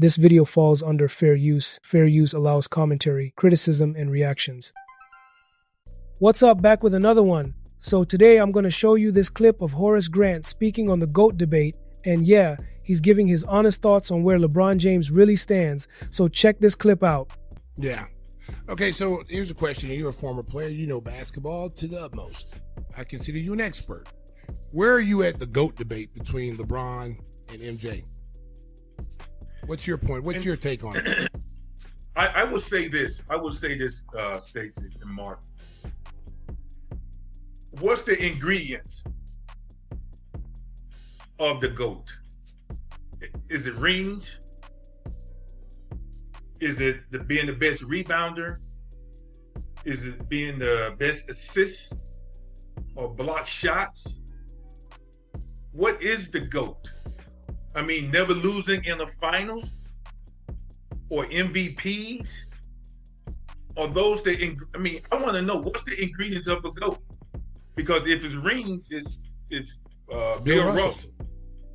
This video falls under fair use. Fair use allows commentary, criticism, and reactions. What's up? Back with another one. So today I'm going to show you this clip of Horace Grant speaking on the GOAT debate. And yeah, he's giving his honest thoughts on where LeBron James really stands. So check this clip out. Yeah. Okay, so here's a question. You're a former player. You know basketball to the utmost. I consider you an expert. Where are you at the GOAT debate between LeBron and MJ? What's your point? What's your take on it? I would say this. Stacey and Mark. What's the ingredients of the GOAT? Is it rings? Is it being the best rebounder? Is it being the best assists or block shots? What is the GOAT? I mean, never losing in a final or MVPs? Or those I want to know what's the ingredients of a GOAT? Because if it's rings, it's Bill Russell.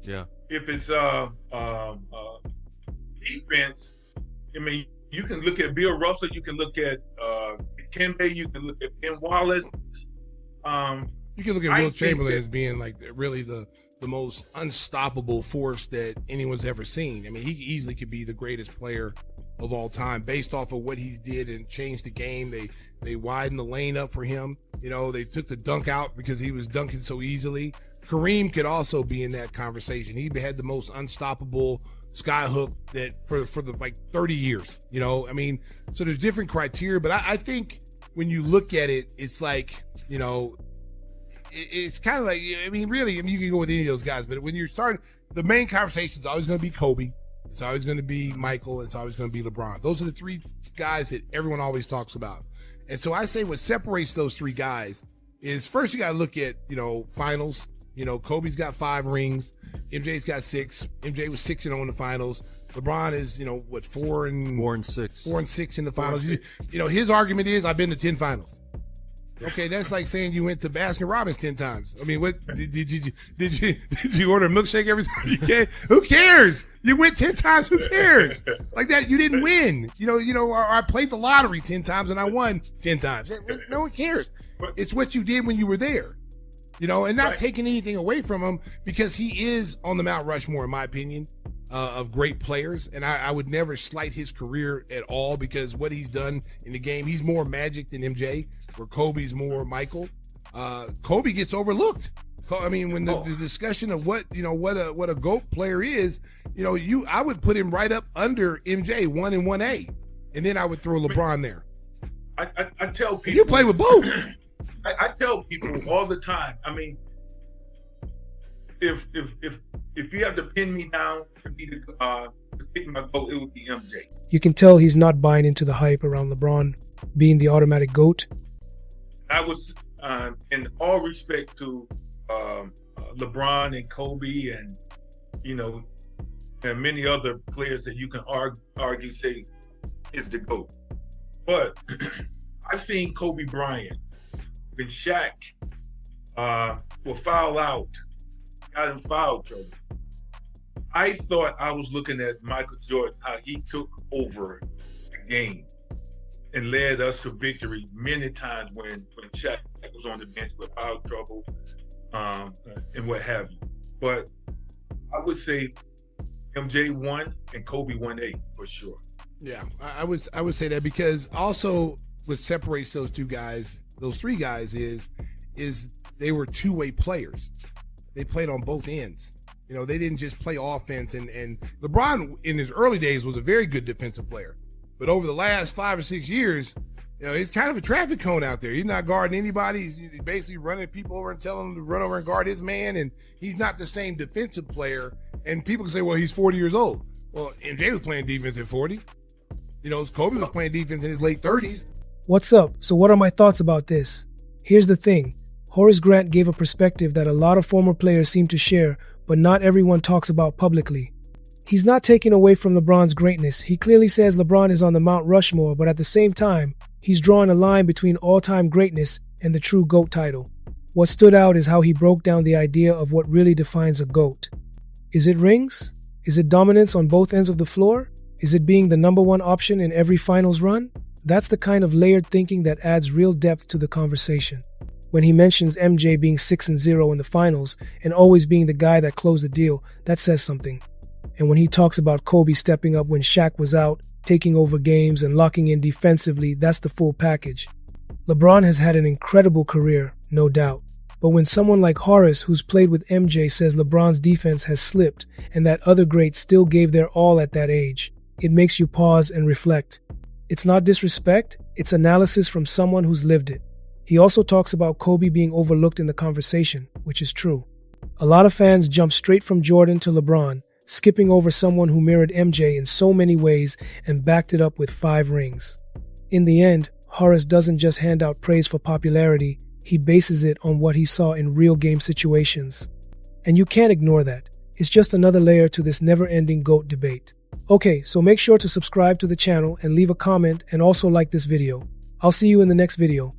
Yeah. If it's defense, I mean, you can look at Bill Russell, you can look at Kembe, you can look at Ben Wallace. You can look at Will Chamberlain as being like really the most unstoppable force that anyone's ever seen. I mean, he easily could be the greatest player of all time based off of what he did and changed the game. They widened the lane up for him. You know, they took the dunk out because he was dunking so easily. Kareem could also be in that conversation. He had the most unstoppable skyhook that for the like 30 years. You know, I mean, so there's different criteria, but I think when you look at it, it's like, you know, it's kind of like, I mean, really, you can go with any of those guys, but when you're starting, the main conversation is always going to be Kobe. It's always going to be Michael. It's always going to be LeBron. Those are the three guys that everyone always talks about. And so I say what separates those three guys is first you got to look at, you know, finals. You know, Kobe's got 5 rings. MJ's got 6. MJ was 6-0 in the finals. LeBron is, you know, what, 4 and 6. 4 and 6 in the finals. You know, his argument is I've been to 10 finals. Okay, that's like saying you went to Baskin Robbins 10 times. I mean, what did you order a milkshake every time you came? Who cares? You went 10 times. Who cares? Like that, you didn't win. You know, or I played the lottery 10 times and I won 10 times. No one cares. It's what you did when you were there. You know, and not taking anything away from him because he is on the Mount Rushmore, in my opinion, of great players. And I would never slight his career at all because what he's done in the game, he's more Magic than MJ, where Kobe's more Michael. Kobe gets overlooked. I mean, when the discussion of what a GOAT player is, you know, I would put him right up under MJ, 1 and 1A. And then I would throw LeBron there. I tell people. You play with both. I tell people all the time. I mean, if you have to pin me down to be to pick my GOAT, it would be MJ. You can tell he's not buying into the hype around LeBron being the automatic GOAT. I was, in all respect to LeBron and Kobe, and you know, and many other players that you can argue say is the GOAT, but I've seen Kobe Bryant. When Shaq will foul out, got in foul trouble. I thought I was looking at Michael Jordan, how he took over the game and led us to victory many times when Shaq was on the bench with foul trouble and what have you. But I would say MJ 1 and Kobe 1A for sure. Yeah, I would say that because also what separates those two guys, those three guys is they were two-way players. They played on both ends. You know, they didn't just play offense. And LeBron in his early days was a very good defensive player. But over the last 5 or 6 years, you know, he's kind of a traffic cone out there. He's not guarding anybody. He's basically running people over and telling them to run over and guard his man. And he's not the same defensive player. And people can say, well, he's 40 years old. Well, MJ was playing defense at 40. You know, Kobe was playing defense in his late 30s. What's up? So what are my thoughts about this? Here's the thing. Horace Grant gave a perspective that a lot of former players seem to share, but not everyone talks about publicly. He's not taking away from LeBron's greatness. He clearly says LeBron is on the Mount Rushmore, but at the same time, he's drawing a line between all-time greatness and the true GOAT title. What stood out is how he broke down the idea of what really defines a GOAT. Is it rings? Is it dominance on both ends of the floor? Is it being the number one option in every finals run? That's the kind of layered thinking that adds real depth to the conversation. When he mentions MJ being 6-0 in the finals and always being the guy that closed the deal, that says something. And when he talks about Kobe stepping up when Shaq was out, taking over games and locking in defensively, that's the full package. LeBron has had an incredible career, no doubt. But when someone like Horace, who's played with MJ, says LeBron's defense has slipped and that other greats still gave their all at that age, it makes you pause and reflect. It's not disrespect, it's analysis from someone who's lived it. He also talks about Kobe being overlooked in the conversation, which is true. A lot of fans jump straight from Jordan to LeBron, skipping over someone who mirrored MJ in so many ways and backed it up with 5 rings. In the end, Horace doesn't just hand out praise for popularity, he bases it on what he saw in real game situations. And you can't ignore that. It's just another layer to this never-ending GOAT debate. Okay, so make sure to subscribe to the channel and leave a comment and also like this video. I'll see you in the next video.